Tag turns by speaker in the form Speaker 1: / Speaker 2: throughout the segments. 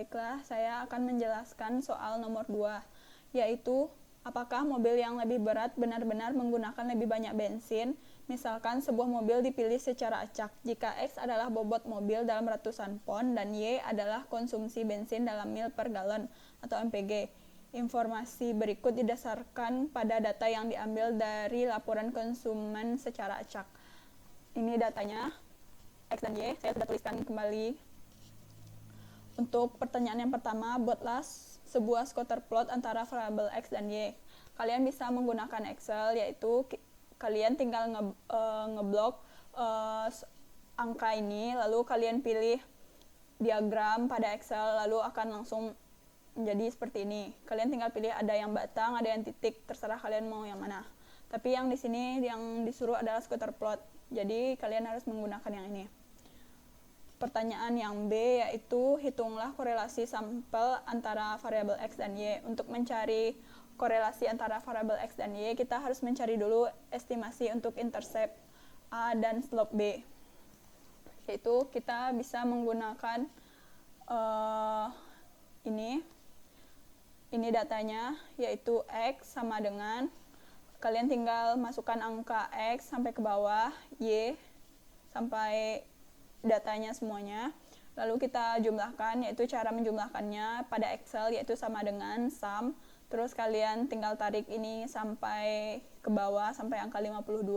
Speaker 1: Baiklah, saya akan menjelaskan soal nomor 2, yaitu apakah mobil yang lebih berat benar-benar menggunakan lebih banyak bensin? Misalkan sebuah mobil dipilih secara acak, jika X adalah bobot mobil dalam ratusan pon dan Y adalah konsumsi bensin dalam mil per galon atau MPG. Informasi berikut didasarkan pada data yang diambil dari laporan konsumen secara acak. Ini datanya, X dan Y, saya sudah tuliskan kembali. Untuk pertanyaan yang pertama, buatlah sebuah scatter plot antara variabel X dan Y. Kalian bisa menggunakan Excel, yaitu kalian tinggal ngeblok angka ini, lalu kalian pilih diagram pada Excel, lalu akan langsung menjadi seperti ini. Kalian tinggal pilih ada yang batang, ada yang titik, terserah kalian mau yang mana. Tapi yang di sini yang disuruh adalah scatter plot, jadi kalian harus menggunakan yang ini. Pertanyaan yang B yaitu hitunglah korelasi sampel antara variabel X dan Y. Untuk mencari korelasi antara variabel X dan Y, kita harus mencari dulu estimasi untuk intercept A dan slope B. Yaitu kita bisa menggunakan ini datanya, yaitu X sama dengan, kalian tinggal masukkan angka X sampai ke bawah, Y sampai datanya semuanya, lalu kita jumlahkan, yaitu cara menjumlahkannya pada Excel yaitu sama dengan sum, terus kalian tinggal tarik ini sampai ke bawah sampai angka 52,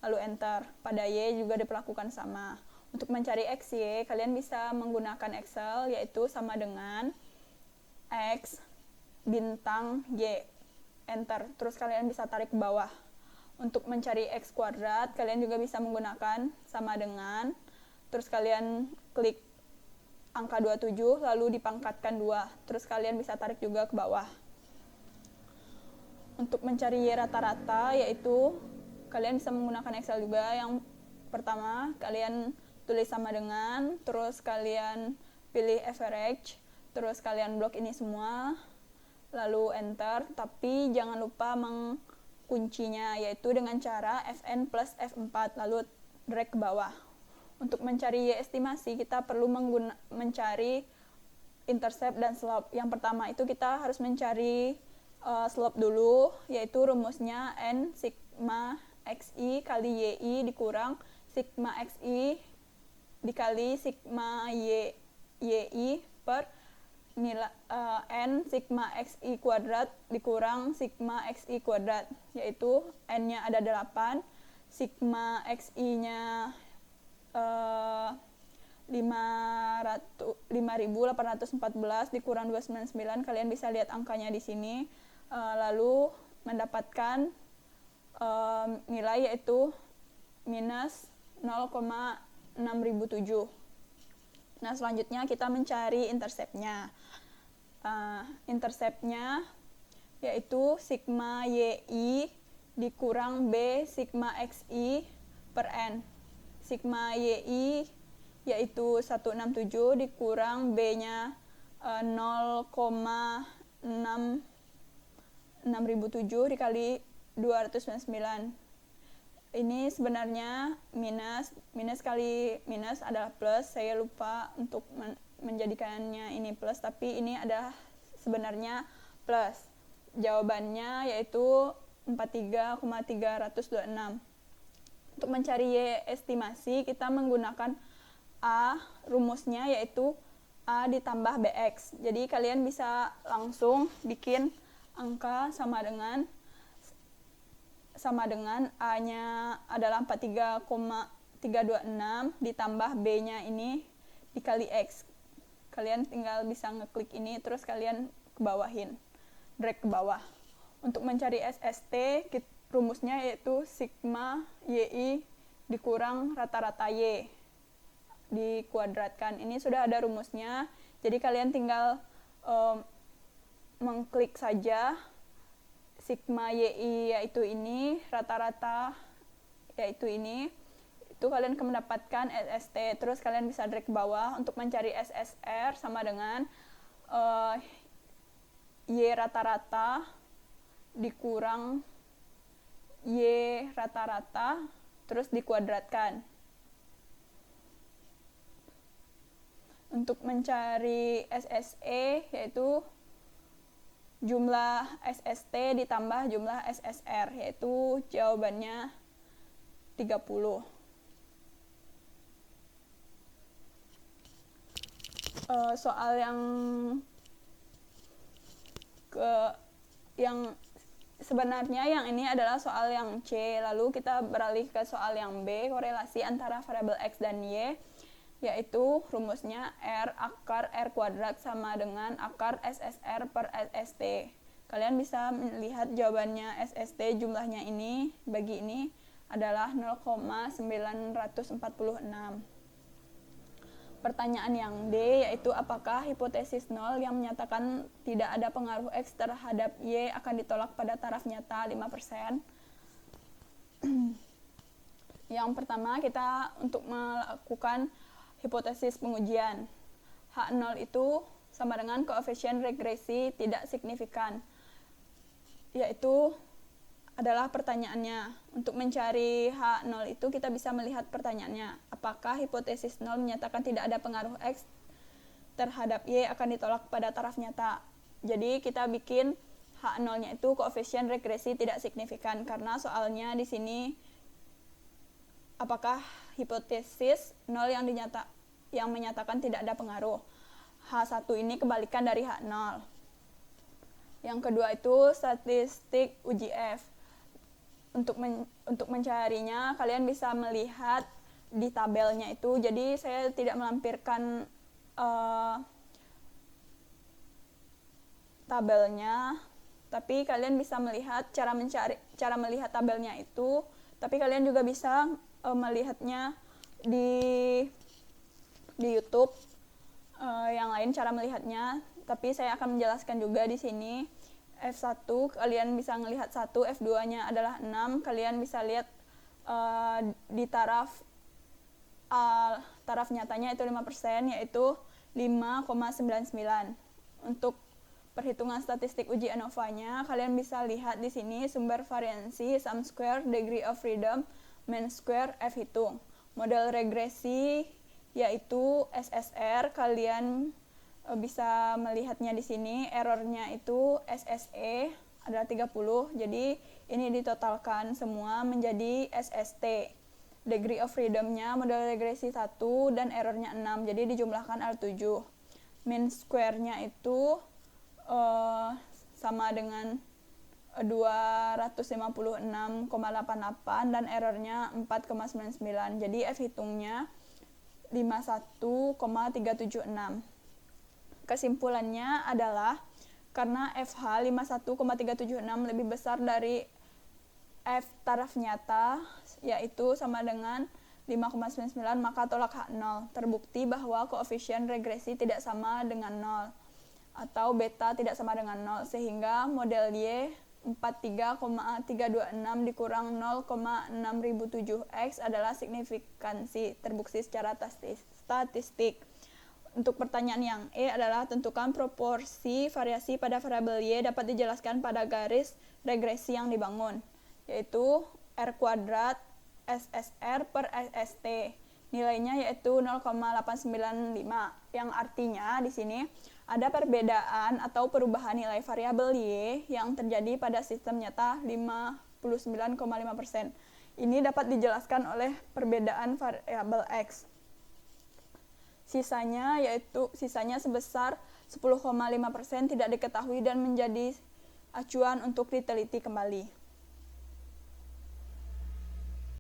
Speaker 1: lalu enter. Pada Y juga diperlakukan sama. Untuk mencari X, Y, kalian bisa menggunakan Excel yaitu sama dengan X bintang Y, enter, terus kalian bisa tarik ke bawah. Untuk mencari X kuadrat, kalian juga bisa menggunakan sama dengan, terus kalian klik angka 27 lalu dipangkatkan 2, terus kalian bisa tarik juga ke bawah. Untuk mencari Y rata-rata, yaitu kalian bisa menggunakan Excel juga. Yang pertama kalian tulis sama dengan, terus kalian pilih average, terus kalian blok ini semua, lalu enter. Tapi jangan lupa mengkuncinya, yaitu dengan cara Fn plus F4 lalu drag ke bawah. Untuk mencari Y estimasi, kita perlu mencari intercept dan slope. Yang pertama itu kita harus mencari slope dulu, yaitu rumusnya N sigma XI kali YI dikurang sigma XI dikali sigma YI per nilai N sigma XI kuadrat dikurang sigma XI kuadrat, yaitu N-nya ada 8, sigma XI-nya 5.814 dikurang 299, kalian bisa lihat angkanya di sini, lalu mendapatkan nilai yaitu minus 0,6007. Nah, selanjutnya kita mencari interceptnya. Interceptnya yaitu sigma YI dikurang B sigma XI per N. Sigma YI yaitu 167 dikurang B-nya 0,6007 dikali 299. Ini sebenarnya minus kali minus adalah plus. Saya lupa untuk menjadikannya ini plus, tapi ini adalah sebenarnya plus. Jawabannya yaitu 43,326. Untuk mencari Y estimasi, kita menggunakan A, rumusnya yaitu A ditambah BX. Jadi kalian bisa langsung bikin angka sama dengan A-nya adalah 43,326 ditambah B-nya ini dikali X. Kalian tinggal bisa ngeklik ini, terus kalian kebawahin, drag ke bawah. Untuk mencari SST, rumusnya yaitu sigma YI dikurang rata-rata Y dikuadratkan. Ini sudah ada rumusnya, jadi kalian tinggal mengklik saja sigma YI yaitu ini, rata-rata yaitu ini, itu kalian akan mendapatkan SST, terus kalian bisa drag ke bawah. Untuk mencari SSR sama dengan Y rata-rata dikurang Y rata-rata terus dikuadratkan. Untuk mencari SSE yaitu jumlah SST ditambah jumlah SSR, yaitu jawabannya 30. Soal yang sebenarnya yang ini adalah soal yang C. Lalu kita beralih ke soal yang B, korelasi antara variabel X dan Y, yaitu rumusnya R akar R kuadrat sama dengan akar SSR per SST. Kalian bisa melihat jawabannya SST jumlahnya ini, bagi ini adalah 0,946. Pertanyaan yang D, yaitu apakah hipotesis 0 yang menyatakan tidak ada pengaruh X terhadap Y akan ditolak pada taraf nyata 5%. Yang pertama, kita untuk melakukan hipotesis pengujian. H0 itu sama dengan koefisien regresi tidak signifikan, yaitu adalah pertanyaannya. Untuk mencari H0 itu kita bisa melihat pertanyaannya. Apakah hipotesis 0 menyatakan tidak ada pengaruh X terhadap Y akan ditolak pada taraf nyata. Jadi kita bikin H0-nya itu koefisien regresi tidak signifikan, karena soalnya di sini apakah hipotesis 0 yang menyatakan tidak ada pengaruh. H1 ini kebalikan dari H0. Yang kedua itu statistik uji F. Untuk mencarinya kalian bisa melihat di tabelnya itu. Jadi saya tidak melampirkan tabelnya, tapi kalian bisa melihat cara melihat tabelnya itu. Tapi kalian juga bisa melihatnya di YouTube, yang lain cara melihatnya, tapi saya akan menjelaskan juga di sini. F1 kalian bisa melihat 1, F2-nya adalah 6. Kalian bisa lihat di taraf nyatanya itu 5%, yaitu 5,99. Untuk perhitungan statistik uji ANOVA-nya, kalian bisa lihat di sini sumber variansi, sum square, degree of freedom, mean square, F hitung. Model regresi yaitu SSR, kalian bisa melihatnya di sini. Errornya itu SSE adalah 30, jadi ini ditotalkan semua menjadi SST. Degree of freedom-nya model regresi 1 dan errornya 6, jadi dijumlahkan L7. Mean square-nya itu sama dengan 256,88 dan errornya 4,99, jadi F hitungnya 51,376. Kesimpulannya adalah karena FH 51,376 lebih besar dari F taraf nyata, yaitu sama dengan 5,99, maka tolak H0. Terbukti bahwa koefisien regresi tidak sama dengan 0 atau beta tidak sama dengan 0, sehingga model Y 43,326 dikurang 0,6007X adalah signifikansi terbukti secara statistik. Untuk pertanyaan yang E adalah tentukan proporsi variasi pada variabel Y dapat dijelaskan pada garis regresi yang dibangun, yaitu R kuadrat SSR per SST. Nilainya yaitu 0,895, yang artinya di sini ada perbedaan atau perubahan nilai variabel Y yang terjadi pada sistem nyata 59,5%. Ini dapat dijelaskan oleh perbedaan variabel X. Sisanya sebesar 10,5% tidak diketahui dan menjadi acuan untuk diteliti kembali.